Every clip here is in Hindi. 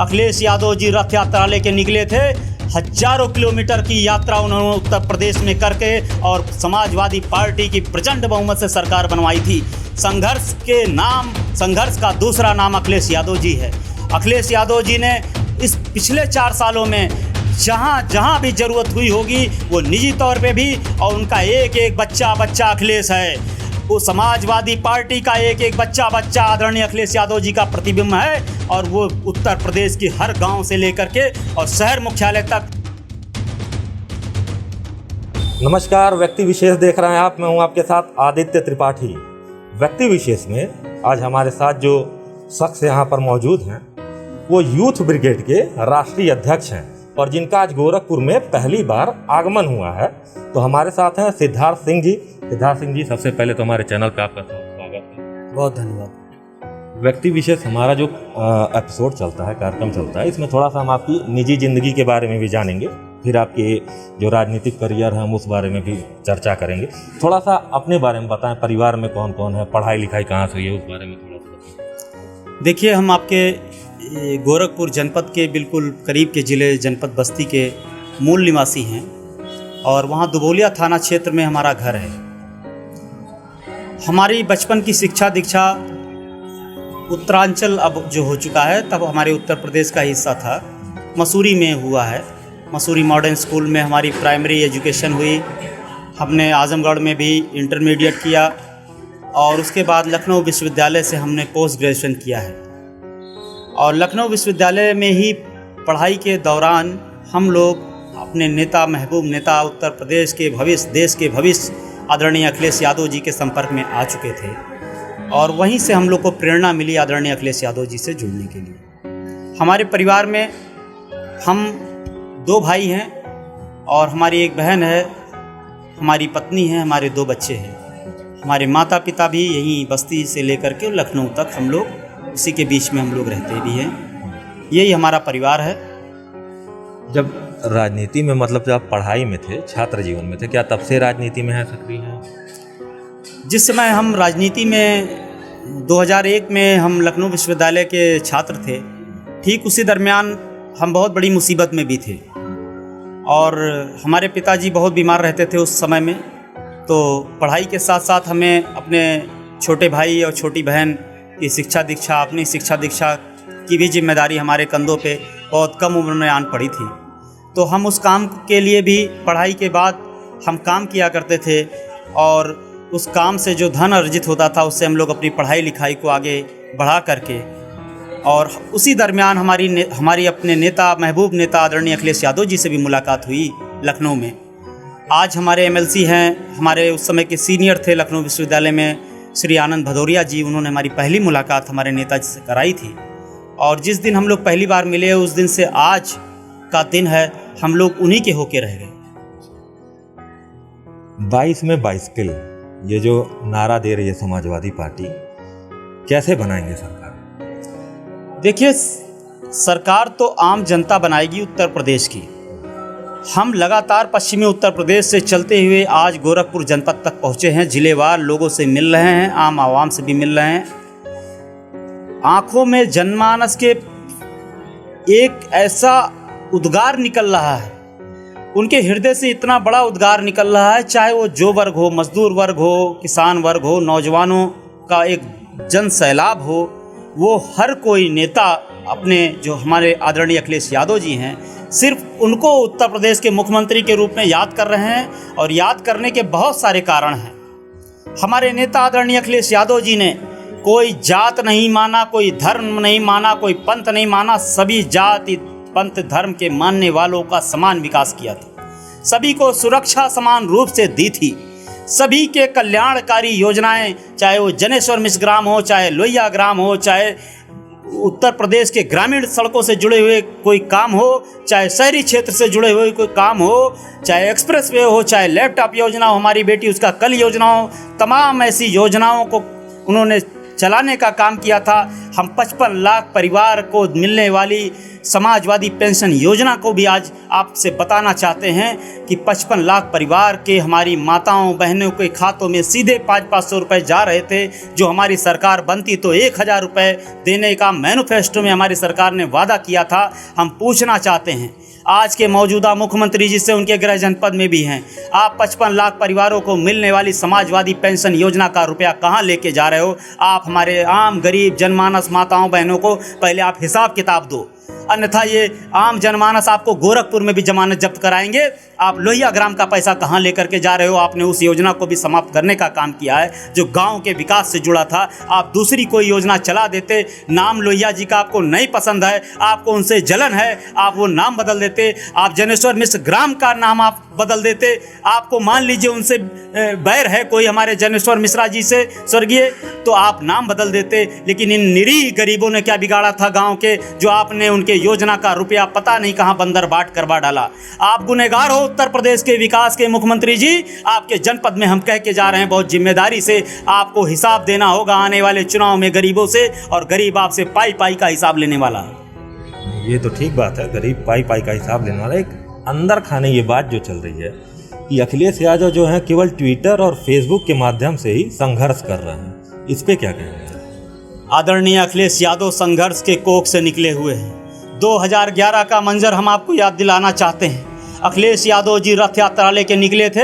अखिलेश यादव जी रथ यात्रा लेके निकले थे। हजारों किलोमीटर की यात्रा उन्होंने उत्तर प्रदेश में करके और समाजवादी पार्टी की प्रचंड बहुमत से सरकार बनवाई थी। संघर्ष का दूसरा नाम अखिलेश यादव जी है। अखिलेश यादव जी ने इस पिछले 4 सालों में जहाँ भी ज़रूरत हुई होगी वो निजी तौर पे भी, और उनका एक एक बच्चा अखिलेश है। वो समाजवादी पार्टी का एक एक बच्चा आदरणीय अखिलेश यादव जी का प्रतिबिंब है, और वो उत्तर प्रदेश की हर गांव से लेकर के और शहर मुख्यालय तक। नमस्कार, व्यक्ति विशेष देख रहे हैं आप। मैं हूं आपके साथ आदित्य त्रिपाठी। व्यक्ति विशेष में आज हमारे साथ जो शख्स यहाँ पर मौजूद हैं वो यूथ ब्रिगेड के राष्ट्रीय अध्यक्ष हैं और जिनका आज गोरखपुर में पहली बार आगमन हुआ है। तो हमारे साथ हैं सिद्धार्थ सिंह जी। सिद्धार्थ सिंह जी, सबसे पहले तो हमारे चैनल पे आपका स्वागत है। बहुत धन्यवाद। व्यक्ति विशेष हमारा जो एपिसोड चलता है, कार्यक्रम चलता है, इसमें थोड़ा सा हम आपकी निजी जिंदगी के बारे में भी जानेंगे, फिर आपके जो राजनीतिक करियर है हम उस बारे में भी चर्चा करेंगे। थोड़ा सा अपने बारे में बताएं, परिवार में कौन कौन है, पढ़ाई लिखाई कहाँ से हुई है, उस बारे में थोड़ा सा बताएं। देखिए, हम आपके गोरखपुर जनपद के बिल्कुल करीब के ज़िले जनपद बस्ती के मूल निवासी हैं और वहाँ दुबोलिया थाना क्षेत्र में हमारा घर है। हमारी बचपन की शिक्षा दीक्षा उत्तरांचल अब जो हो चुका है, तब हमारे उत्तर प्रदेश का हिस्सा था, मसूरी में हुआ है। मसूरी मॉडर्न स्कूल में हमारी प्राइमरी एजुकेशन हुई। हमने आजमगढ़ में भी इंटरमीडिएट किया और उसके बाद लखनऊ विश्वविद्यालय से हमने पोस्ट ग्रेजुएशन किया है। और लखनऊ विश्वविद्यालय में ही पढ़ाई के दौरान हम लोग अपने नेता, महबूब नेता, उत्तर प्रदेश के भविष्य, देश के भविष्य आदरणीय अखिलेश यादव जी के संपर्क में आ चुके थे और वहीं से हम लोग को प्रेरणा मिली आदरणीय अखिलेश यादव जी से जुड़ने के लिए। हमारे परिवार में हम 2 भाई हैं और हमारी एक बहन है, हमारी पत्नी है, हमारे 2 बच्चे हैं। हमारे माता पिता भी यहीं बस्ती से लेकर के लखनऊ तक हम लोग उसी के बीच में हम लोग रहते भी हैं। यही हमारा परिवार है। जब राजनीति में, मतलब जब आप पढ़ाई में थे, छात्र जीवन में थे, क्या तब से राजनीति में है, सक्रिय हैं? जिस समय हम राजनीति में 2001 में हम लखनऊ विश्वविद्यालय के छात्र थे, ठीक उसी दरमियान हम बहुत बड़ी मुसीबत में भी थे और हमारे पिताजी बहुत बीमार रहते थे उस समय में। तो पढ़ाई के साथ साथ हमें अपने छोटे भाई और छोटी बहन की शिक्षा दीक्षा, अपनी शिक्षा दीक्षा की भी जिम्मेदारी हमारे कंधों पे बहुत कम उम्र में आन पड़ी थी। तो हम उस काम के लिए भी पढ़ाई के बाद हम काम किया करते थे और उस काम से जो धन अर्जित होता था उससे हम लोग अपनी पढ़ाई लिखाई को आगे बढ़ा करके, और उसी दरमियान हमारी अपने नेता, महबूब नेता आदरणीय अखिलेश यादव जी से भी मुलाकात हुई लखनऊ में। आज हमारे एमएलसी हैं, हमारे उस समय के सीनियर थे लखनऊ विश्वविद्यालय में, श्री आनंद भदौरिया जी। उन्होंने हमारी पहली मुलाकात हमारे नेताजी से कराई थी और जिस दिन हम लोग पहली बार मिले उस दिन से आज का दिन है, हम लोग उन्हीं के होके रह गए। 22 में बाइसिकल, ये जो नारा दे रही है समाजवादी पार्टी, कैसे बनाएंगे सरकार? देखिए, सरकार तो आम जनता बनाएगी उत्तर प्रदेश की। हम लगातार पश्चिमी उत्तर प्रदेश से चलते हुए आज गोरखपुर जनपद तक पहुँचे हैं। जिलेवार लोगों से मिल रहे हैं, आम आवाम से भी मिल रहे हैं। आँखों में जनमानस के एक ऐसा उद्गार निकल रहा है, उनके हृदय से इतना बड़ा उद्गार निकल रहा है, चाहे वो जो वर्ग हो, मजदूर वर्ग हो, किसान वर्ग हो, नौजवानों का एक जन सैलाब हो, वो हर कोई नेता अपने जो हमारे आदरणीय अखिलेश यादव जी हैं, सिर्फ उनको उत्तर प्रदेश के मुख्यमंत्री के रूप में याद कर रहे हैं। और याद करने के बहुत सारे कारण हैं। हमारे नेता आदरणीय अखिलेश यादव जी ने कोई जात नहीं माना, कोई धर्म नहीं माना, कोई पंथ नहीं माना, सभी जाति पंथ धर्म के मानने वालों का समान विकास किया था। सभी को सुरक्षा समान रूप से दी थी। सभी के कल्याणकारी योजनाएं, चाहे वो जनेश्वर मिश्र ग्राम हो, चाहे लोहिया ग्राम हो, चाहे उत्तर प्रदेश के ग्रामीण सड़कों से जुड़े हुए कोई काम हो, चाहे शहरी क्षेत्र से जुड़े हुए कोई काम हो, चाहे एक्सप्रेस वे हो, चाहे लैपटॉप योजना हो, हमारी बेटी उसका कल योजना हो, तमाम ऐसी योजनाओं को उन्होंने चलाने का काम किया था। हम 55 लाख परिवार को मिलने वाली समाजवादी पेंशन योजना को भी आज आपसे बताना चाहते हैं कि 55 लाख परिवार के हमारी माताओं बहनों के खातों में सीधे 500-500 रुपये जा रहे थे, जो हमारी सरकार बनती तो 1000 रुपये देने का मैनिफेस्टो में हमारी सरकार ने वादा किया था। हम पूछना चाहते हैं आज के मौजूदा मुख्यमंत्री जी से, उनके गृह जनपद में भी हैं, आप 55 लाख परिवारों को मिलने वाली समाजवादी पेंशन योजना का रुपया कहाँ लेके जा रहे हो? आप हमारे आम गरीब जनमानस माताओं बहनों को पहले आप हिसाब किताब दो, अन्यथा ये आम जनमानस आपको गोरखपुर में भी जमानत जब्त कराएंगे। आप लोहिया ग्राम का पैसा कहाँ लेकर के जा रहे हो? आपने उस योजना को भी समाप्त करने का काम किया है जो गांव के विकास से जुड़ा था। आप दूसरी कोई योजना चला देते, नाम लोहिया जी का आपको नहीं पसंद है, आपको उनसे जलन है, आप वो नाम बदल देते। आप जनेश्वर मिश्र ग्राम का नाम आप बदल देते। आपको मान लीजिए उनसे बैर है कोई हमारे जनेश्वर मिश्रा जी से स्वर्गीय, तो आप नाम बदल देते। लेकिन इन निरीह गरीबों ने क्या बिगाड़ा था गांव के, जो आपने उनके योजना का रुपया पता नहीं कहां बंदर बाट करवा डाला। आप गुनहगार हो उत्तर प्रदेश के विकास के मुख्यमंत्री जी। आपके जनपद में हम कह के जा रहे हैं बहुत जिम्मेदारी से, आपको हिसाब देना होगा आने वाले चुनाव में गरीबों से, और गरीब आपसे पाई पाई का हिसाब लेने वाला है। ये तो ठीक बात है, गरीब पाई पाई का हिसाब लेने वाला। एक अंदर खाने ये बात जो चल रही है कि अखिलेश यादव जो है केवल ट्विटर और फेसबुक के माध्यम से ही संघर्ष कर रहे हैं, इस पे क्या कहेंगे? आदरणीय अखिलेश यादव संघर्ष के कोख से निकले हुए हैं। 2011 का मंजर हम आपको याद दिलाना चाहते हैं। अखिलेश यादव जी रथ यात्रा लेके निकले थे,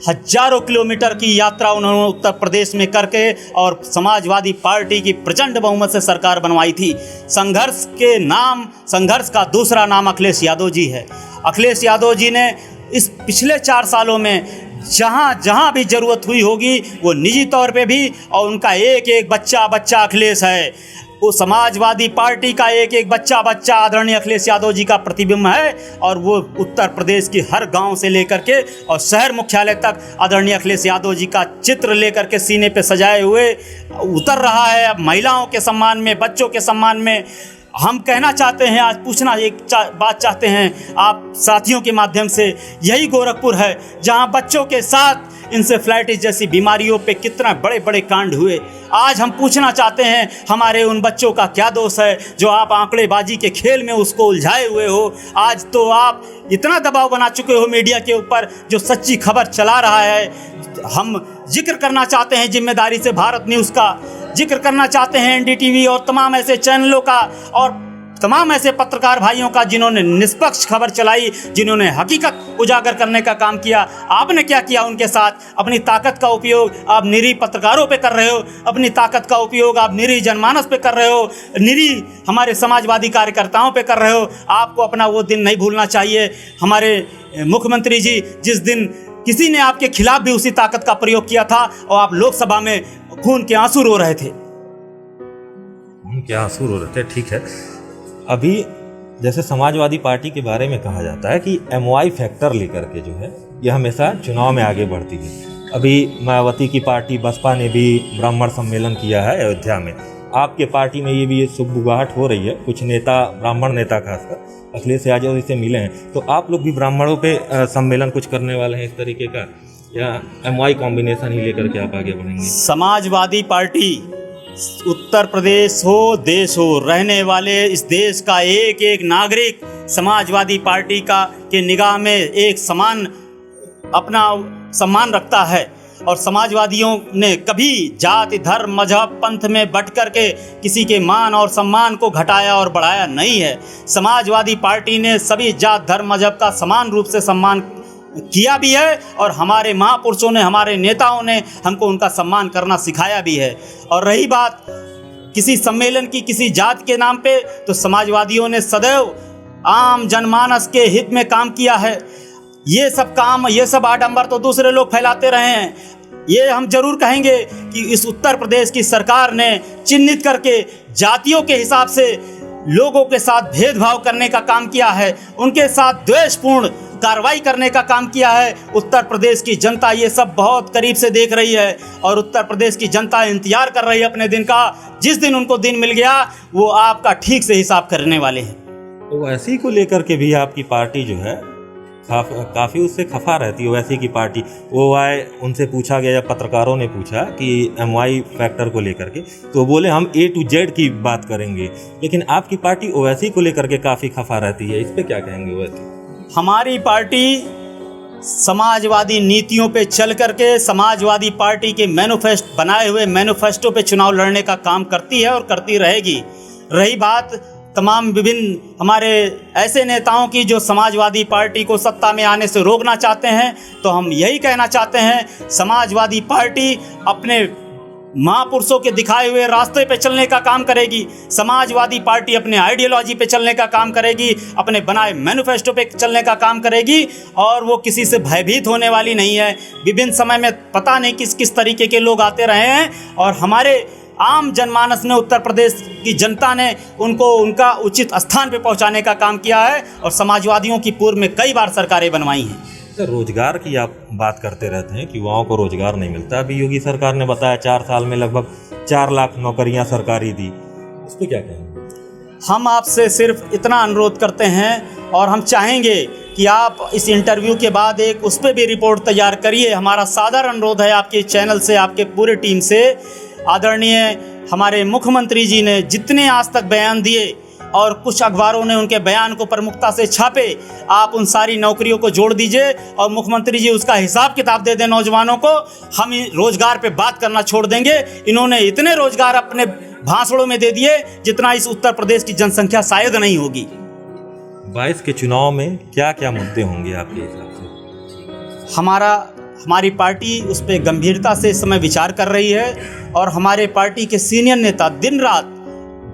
हजारों किलोमीटर की यात्रा उन्होंने उत्तर प्रदेश में करके और समाजवादी पार्टी की प्रचंड बहुमत से सरकार बनवाई थी। संघर्ष के नाम, संघर्ष का दूसरा नाम अखिलेश यादव जी है। अखिलेश यादव जी ने इस पिछले 4 सालों में जहाँ जहाँ भी ज़रूरत हुई होगी वो निजी तौर पे भी, और उनका एक एक बच्चा बच्चा अखिलेश है, वो समाजवादी पार्टी का एक एक बच्चा बच्चा आदरणीय अखिलेश यादव जी का प्रतिबिंब है। और वो उत्तर प्रदेश की हर गांव से लेकर के और शहर मुख्यालय तक आदरणीय अखिलेश यादव जी का चित्र लेकर के सीने पे सजाए हुए उतर रहा है। अब महिलाओं के सम्मान में, बच्चों के सम्मान में हम कहना चाहते हैं, आज पूछना एक बात चाहते हैं आप साथियों के माध्यम से, यही गोरखपुर है जहां बच्चों के साथ इंसेफ्लाइटिस जैसी बीमारियों पे कितना बड़े बड़े कांड हुए। आज हम पूछना चाहते हैं हमारे उन बच्चों का क्या दोष है जो आप आंकड़ेबाजी के खेल में उसको उलझाए हुए हो। आज तो आप इतना दबाव बना चुके हो मीडिया के ऊपर जो सच्ची खबर चला रहा है। हम जिक्र करना चाहते हैं जिम्मेदारी से भारत न्यूज़ का, जिक्र करना चाहते हैं एनडीटीवी और तमाम ऐसे चैनलों का और तमाम ऐसे पत्रकार भाइयों का जिन्होंने निष्पक्ष खबर चलाई, जिन्होंने हकीकत उजागर करने का काम किया। आपने क्या किया उनके साथ? अपनी ताकत का उपयोग आप निरीह पत्रकारों पे कर रहे हो, अपनी ताकत का उपयोग आप निरीह जनमानस पे कर रहे हो, निरीह हमारे समाजवादी कार्यकर्ताओं पे कर रहे हो। आपको अपना वो दिन नहीं भूलना चाहिए हमारे मुख्यमंत्री जी, जिस दिन किसी ने आपके खिलाफ भी उसी ताकत का प्रयोग किया था और आप लोकसभा में खून के आंसू रो रहे थे। क्या आंसू रो रहे थे? ठीक है। अभी जैसे समाजवादी पार्टी के बारे में कहा जाता है कि MY फैक्टर लेकर के जो है ये हमेशा चुनाव में आगे बढ़ती है। अभी मायावती की पार्टी बसपा ने भी ब्राह्मण सम्मेलन किया है अयोध्या में। आपके पार्टी में ये भी सुगबुगाहट हो रही है, कुछ नेता, ब्राह्मण नेता खासकर अखिलेश यादव से मिले हैं, तो आप लोग भी ब्राह्मणों पे सम्मेलन कुछ करने वाले हैं इस तरीके का, या MY कॉम्बिनेशन ही लेकर के आप आगे बढ़ेंगे? समाजवादी पार्टी उत्तर प्रदेश हो देश हो, रहने वाले इस देश का एक एक नागरिक समाजवादी पार्टी का के निगाह में एक समान अपना सम्मान रखता है। और समाजवादियों ने कभी जाति धर्म मजहब पंथ में बट कर के किसी के मान और सम्मान को घटाया और बढ़ाया नहीं है। समाजवादी पार्टी ने सभी जात धर्म मजहब का समान रूप से सम्मान किया भी है और हमारे महापुरुषों ने, हमारे नेताओं ने हमको उनका सम्मान करना सिखाया भी है। और रही बात किसी सम्मेलन की किसी जात के नाम पे, तो समाजवादियों ने सदैव आम जनमानस के हित में काम किया है। ये सब काम, ये सब आडंबर तो दूसरे लोग फैलाते रहे हैं। ये हम जरूर कहेंगे कि इस उत्तर प्रदेश की सरकार ने चिन्हित करके जातियों के हिसाब से लोगों के साथ भेदभाव करने का काम किया है, उनके साथ द्वेषपूर्ण कार्रवाई करने का काम किया है। उत्तर प्रदेश की जनता ये सब बहुत करीब से देख रही है और उत्तर प्रदेश की जनता इंतजार कर रही है अपने दिन का। जिस दिन उनको दिन मिल गया वो आपका ठीक से हिसाब करने वाले हैं। तो ऐसी को लेकर के भी आपकी पार्टी जो है काफ़ी उससे खफा रहती है ओवैसी की पार्टी। OY उनसे पूछा गया, या पत्रकारों ने पूछा कि MY फैक्टर को लेकर के, तो बोले हम A to Z की बात करेंगे, लेकिन आपकी पार्टी ओवैसी को लेकर के काफ़ी खफा रहती है, इस पर क्या कहेंगे ओवैसी? हमारी पार्टी समाजवादी नीतियों पे चल करके समाजवादी पार्टी के बनाए हुए मैनिफेस्टो पे चुनाव लड़ने का काम करती है और करती रहेगी। रही बात तमाम विभिन्न हमारे ऐसे नेताओं की जो समाजवादी पार्टी को सत्ता में आने से रोकना चाहते हैं, तो हम यही कहना चाहते हैं, समाजवादी पार्टी अपने महापुरुषों के दिखाए हुए रास्ते पे चलने का काम करेगी। समाजवादी पार्टी अपने आइडियोलॉजी पे चलने का काम करेगी, अपने बनाए मैनिफेस्टो पे चलने का काम करेगी, और वो किसी से भयभीत होने वाली नहीं है। विभिन्न समय में पता नहीं किस किस तरीके के लोग आते रहे हैं, और हमारे आम जनमानस ने, उत्तर प्रदेश की जनता ने उनको उनका उचित स्थान पे पहुंचाने का काम किया है, और समाजवादियों की पूर्व में कई बार सरकारें बनवाई हैं। सर, रोजगार की आप बात करते रहते हैं कि युवाओं को रोजगार नहीं मिलता। अभी योगी सरकार ने बताया 4 साल में लगभग 4 लाख नौकरियां सरकारी दी, उस पर क्या कहेंगे? हम आपसे सिर्फ इतना अनुरोध करते हैं, और हम चाहेंगे कि आप इस इंटरव्यू के बाद एक उस पर भी रिपोर्ट तैयार करिए। हमारा सादर अनुरोध है आपके चैनल से, आपके पूरे टीम से। आदरणीय हमारे मुख्यमंत्री जी ने जितने आज तक बयान दिए, और कुछ अखबारों ने उनके बयान को प्रमुखता से छापे, आप उन सारी नौकरियों को जोड़ दीजिए और मुख्यमंत्री जी उसका हिसाब किताब दे दें नौजवानों को। हम रोजगार पे बात करना छोड़ देंगे। इन्होंने इतने रोजगार अपने भाषणों में दे दिए जितना इस उत्तर प्रदेश की जनसंख्या शायद नहीं होगी। 22 के चुनाव में क्या क्या मुद्दे होंगे आपके हिसाब से? हमारी पार्टी उस पर गंभीरता से इस समय विचार कर रही है, और हमारे पार्टी के सीनियर नेता दिन रात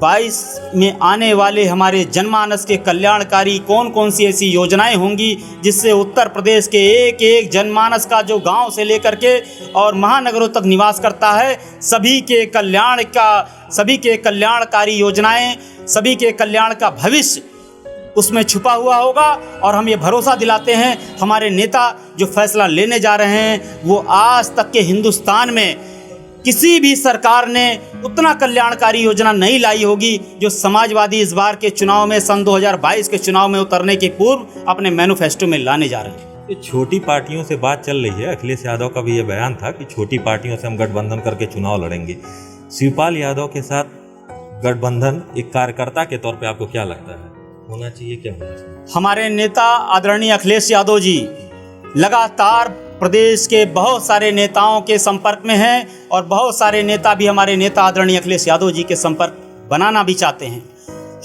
22 में आने वाले हमारे जनमानस के कल्याणकारी कौन कौन सी ऐसी योजनाएं होंगी जिससे उत्तर प्रदेश के एक एक जनमानस का, जो गांव से लेकर के और महानगरों तक निवास करता है, सभी के कल्याणकारी योजनाएं, सभी के कल्याण का भविष्य उसमें छुपा हुआ होगा। और हम ये भरोसा दिलाते हैं, हमारे नेता जो फैसला लेने जा रहे हैं, वो आज तक के हिंदुस्तान में किसी भी सरकार ने उतना कल्याणकारी योजना नहीं लाई होगी जो समाजवादी इस बार के चुनाव में, सन 2022 के चुनाव में उतरने के पूर्व अपने मैनिफेस्टो में लाने जा रहे हैं। ये छोटी पार्टियों से बात चल रही है। अखिलेश यादव का भी ये बयान था कि छोटी पार्टियों से हम गठबंधन करके चुनाव लड़ेंगे। शिवपाल यादव के साथ गठबंधन एक कार्यकर्ता के तौर पे आपको क्या लगता है, होना चाहिए, क्या होना चाहिए? हमारे नेता आदरणीय अखिलेश यादव जी लगातार प्रदेश के बहुत सारे नेताओं के संपर्क में हैं, और बहुत सारे नेता भी हमारे नेता आदरणीय अखिलेश यादव जी के संपर्क बनाना भी चाहते हैं।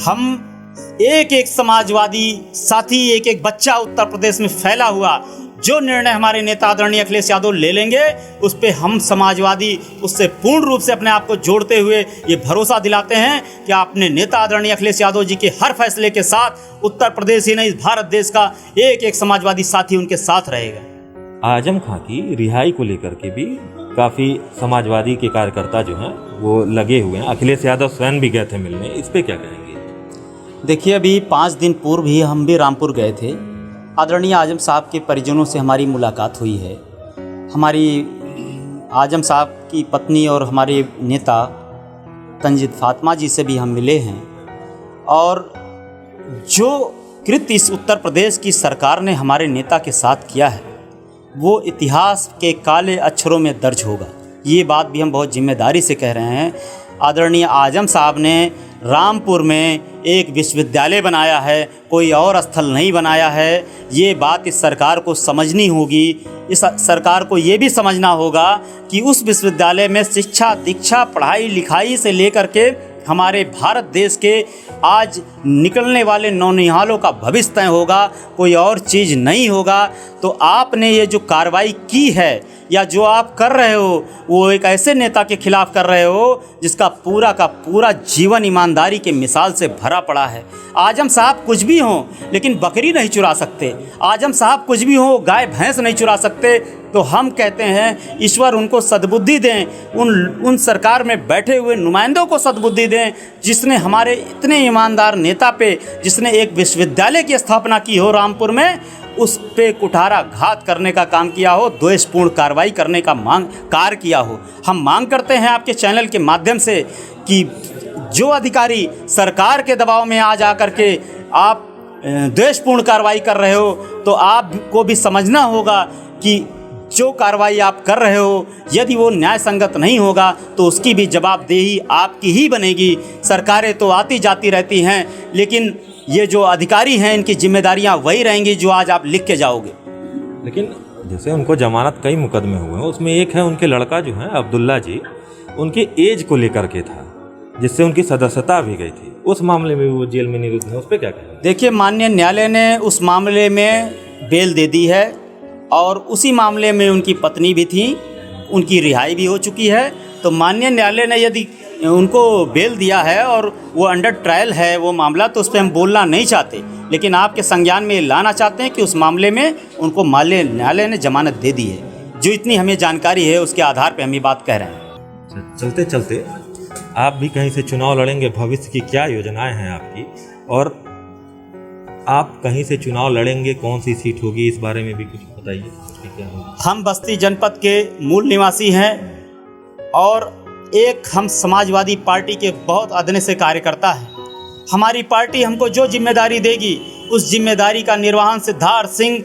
हम एक एक समाजवादी साथी, एक एक बच्चा उत्तर प्रदेश में फैला हुआ, जो निर्णय हमारे नेता आदरणीय अखिलेश यादव ले लेंगे, उस पर हम समाजवादी उससे पूर्ण रूप से अपने आप को जोड़ते हुए ये भरोसा दिलाते हैं कि अपने नेता आदरणीय अखिलेश यादव जी के हर फैसले के साथ उत्तर प्रदेश ही नहीं, भारत देश का एक एक समाजवादी साथी उनके साथ रहेगा। आजम खां की रिहाई को लेकर के भी काफ़ी समाजवादी के कार्यकर्ता जो हैं वो लगे हुए हैं। अखिलेश यादव स्वयं भी गए थे मिलने, इस पर क्या कहेंगे? देखिए, अभी 5 दिन पूर्व ही हम भी रामपुर गए थे। आदरणीय आजम साहब के परिजनों से हमारी मुलाकात हुई है। हमारी आजम साहब की पत्नी और हमारे नेता तंजीद फातिमा जी से भी हम मिले हैं, और जो कृत्य इस उत्तर प्रदेश की सरकार ने हमारे नेता के साथ किया है, वो इतिहास के काले अक्षरों में दर्ज होगा। ये बात भी हम बहुत जिम्मेदारी से कह रहे हैं। आदरणीय आजम साहब ने रामपुर में एक विश्वविद्यालय बनाया है, कोई और स्थल नहीं बनाया है। ये बात इस सरकार को समझनी होगी। इस सरकार को ये भी समझना होगा कि उस विश्वविद्यालय में शिक्षा, दीक्षा, पढ़ाई लिखाई से लेकर के हमारे भारत देश के आज निकलने वाले नौनिहालों का भविष्य तय होगा, कोई और चीज़ नहीं होगा। तो आपने ये जो कार्रवाई की है या जो आप कर रहे हो, वो एक ऐसे नेता के खिलाफ कर रहे हो जिसका पूरा का पूरा जीवन ईमानदारी के मिसाल से भरा पड़ा है। आजम साहब कुछ भी हों, लेकिन बकरी नहीं चुरा सकते। आजम साहब कुछ भी हों, गाय भैंस नहीं चुरा सकते। तो हम कहते हैं ईश्वर उनको सद्बुद्धि दें, उन सरकार में बैठे हुए नुमाइंदों को सद्बुद्धि दें, जिसने हमारे इतने ईमानदार नेता पे, जिसने एक विश्वविद्यालय की स्थापना की हो रामपुर में, उस पे कुठाराघात करने का काम किया हो, द्वेषपूर्ण कार्रवाई करने का कार्य किया हो। हम मांग करते हैं आपके चैनल के माध्यम से कि जो अधिकारी सरकार के दबाव में आ जा कर के आप द्वेषपूर्ण कार्रवाई कर रहे हो तो आपको भी समझना होगा कि जो कार्रवाई आप कर रहे हो यदि वो न्याय संगत नहीं होगा तो उसकी भी जवाबदेही आपकी ही बनेगी। सरकारें तो आती जाती रहती हैं, लेकिन ये जो अधिकारी हैं इनकी जिम्मेदारियां वही रहेंगी जो आज आप लिख के जाओगे। लेकिन जैसे उनको जमानत कई मुकदमे हुए हैं, उसमें एक है उनके लड़का जो है अब्दुल्ला जी, उनकी एज को लेकर के था जिससे उनकी सदस्यता भी गई थी। उस मामले में वो जेल में निरुद्ध है, उस पर क्या कहेंगे? देखिए, माननीय न्यायालय ने उस मामले में बेल दे दी है और उसी मामले में उनकी पत्नी भी थी, उनकी रिहाई भी हो चुकी है। तो माननीय न्यायालय ने यदि उनको बेल दिया है और वो अंडर ट्रायल है वो मामला, तो उस पर हम बोलना नहीं चाहते, लेकिन आपके संज्ञान में लाना चाहते हैं कि उस मामले में उनको माननीय न्यायालय ने जमानत दे दी है। जो इतनी हमें जानकारी है उसके आधार पर हम ये बात कह रहे हैं। चलते चलते आप भी कहीं से चुनाव लड़ेंगे, भविष्य की क्या योजनाएं हैं आपकी, और आप कहीं से चुनाव लड़ेंगे, कौन सी सीट होगी, इस बारे में भी कुछ बताइए। क्या होगा? हम बस्ती जनपद के मूल निवासी हैं और एक हम समाजवादी पार्टी के बहुत अदने से कार्यकर्ता हैं। हमारी पार्टी हमको जो जिम्मेदारी देगी उस जिम्मेदारी का निर्वहन सिद्धार्थ सिंह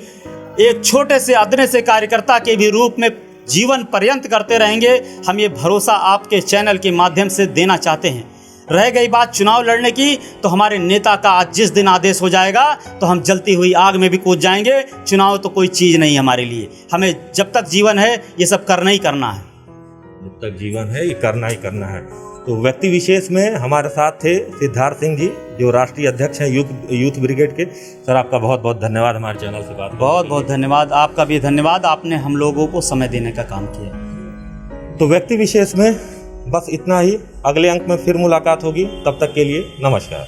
एक छोटे से अदने से कार्यकर्ता के भी रूप में जीवन पर्यंत करते रहेंगे। हम ये भरोसा आपके चैनल के माध्यम से देना चाहते हैं। रह गई बात चुनाव लड़ने की, तो हमारे नेता का आज जिस दिन आदेश हो जाएगा तो हम जलती हुई आग में भी कूद जाएंगे। चुनाव तो कोई चीज़ नहीं हमारे लिए, हमें जब तक जीवन है ये सब करना ही करना है। जब तक जीवन है ये करना ही करना है। तो व्यक्ति विशेष में हमारे साथ थे सिद्धार्थ सिंह जी, जो राष्ट्रीय अध्यक्ष हैं यूथ ब्रिगेड के। सर, आपका बहुत बहुत धन्यवाद हमारे चैनल से बात। बहुत बहुत धन्यवाद, आपका भी धन्यवाद, आपने हम लोगों को समय देने का काम किया। तो व्यक्ति विशेष में बस इतना ही। अगले अंक में फिर मुलाकात होगी, तब तक के लिए नमस्कार।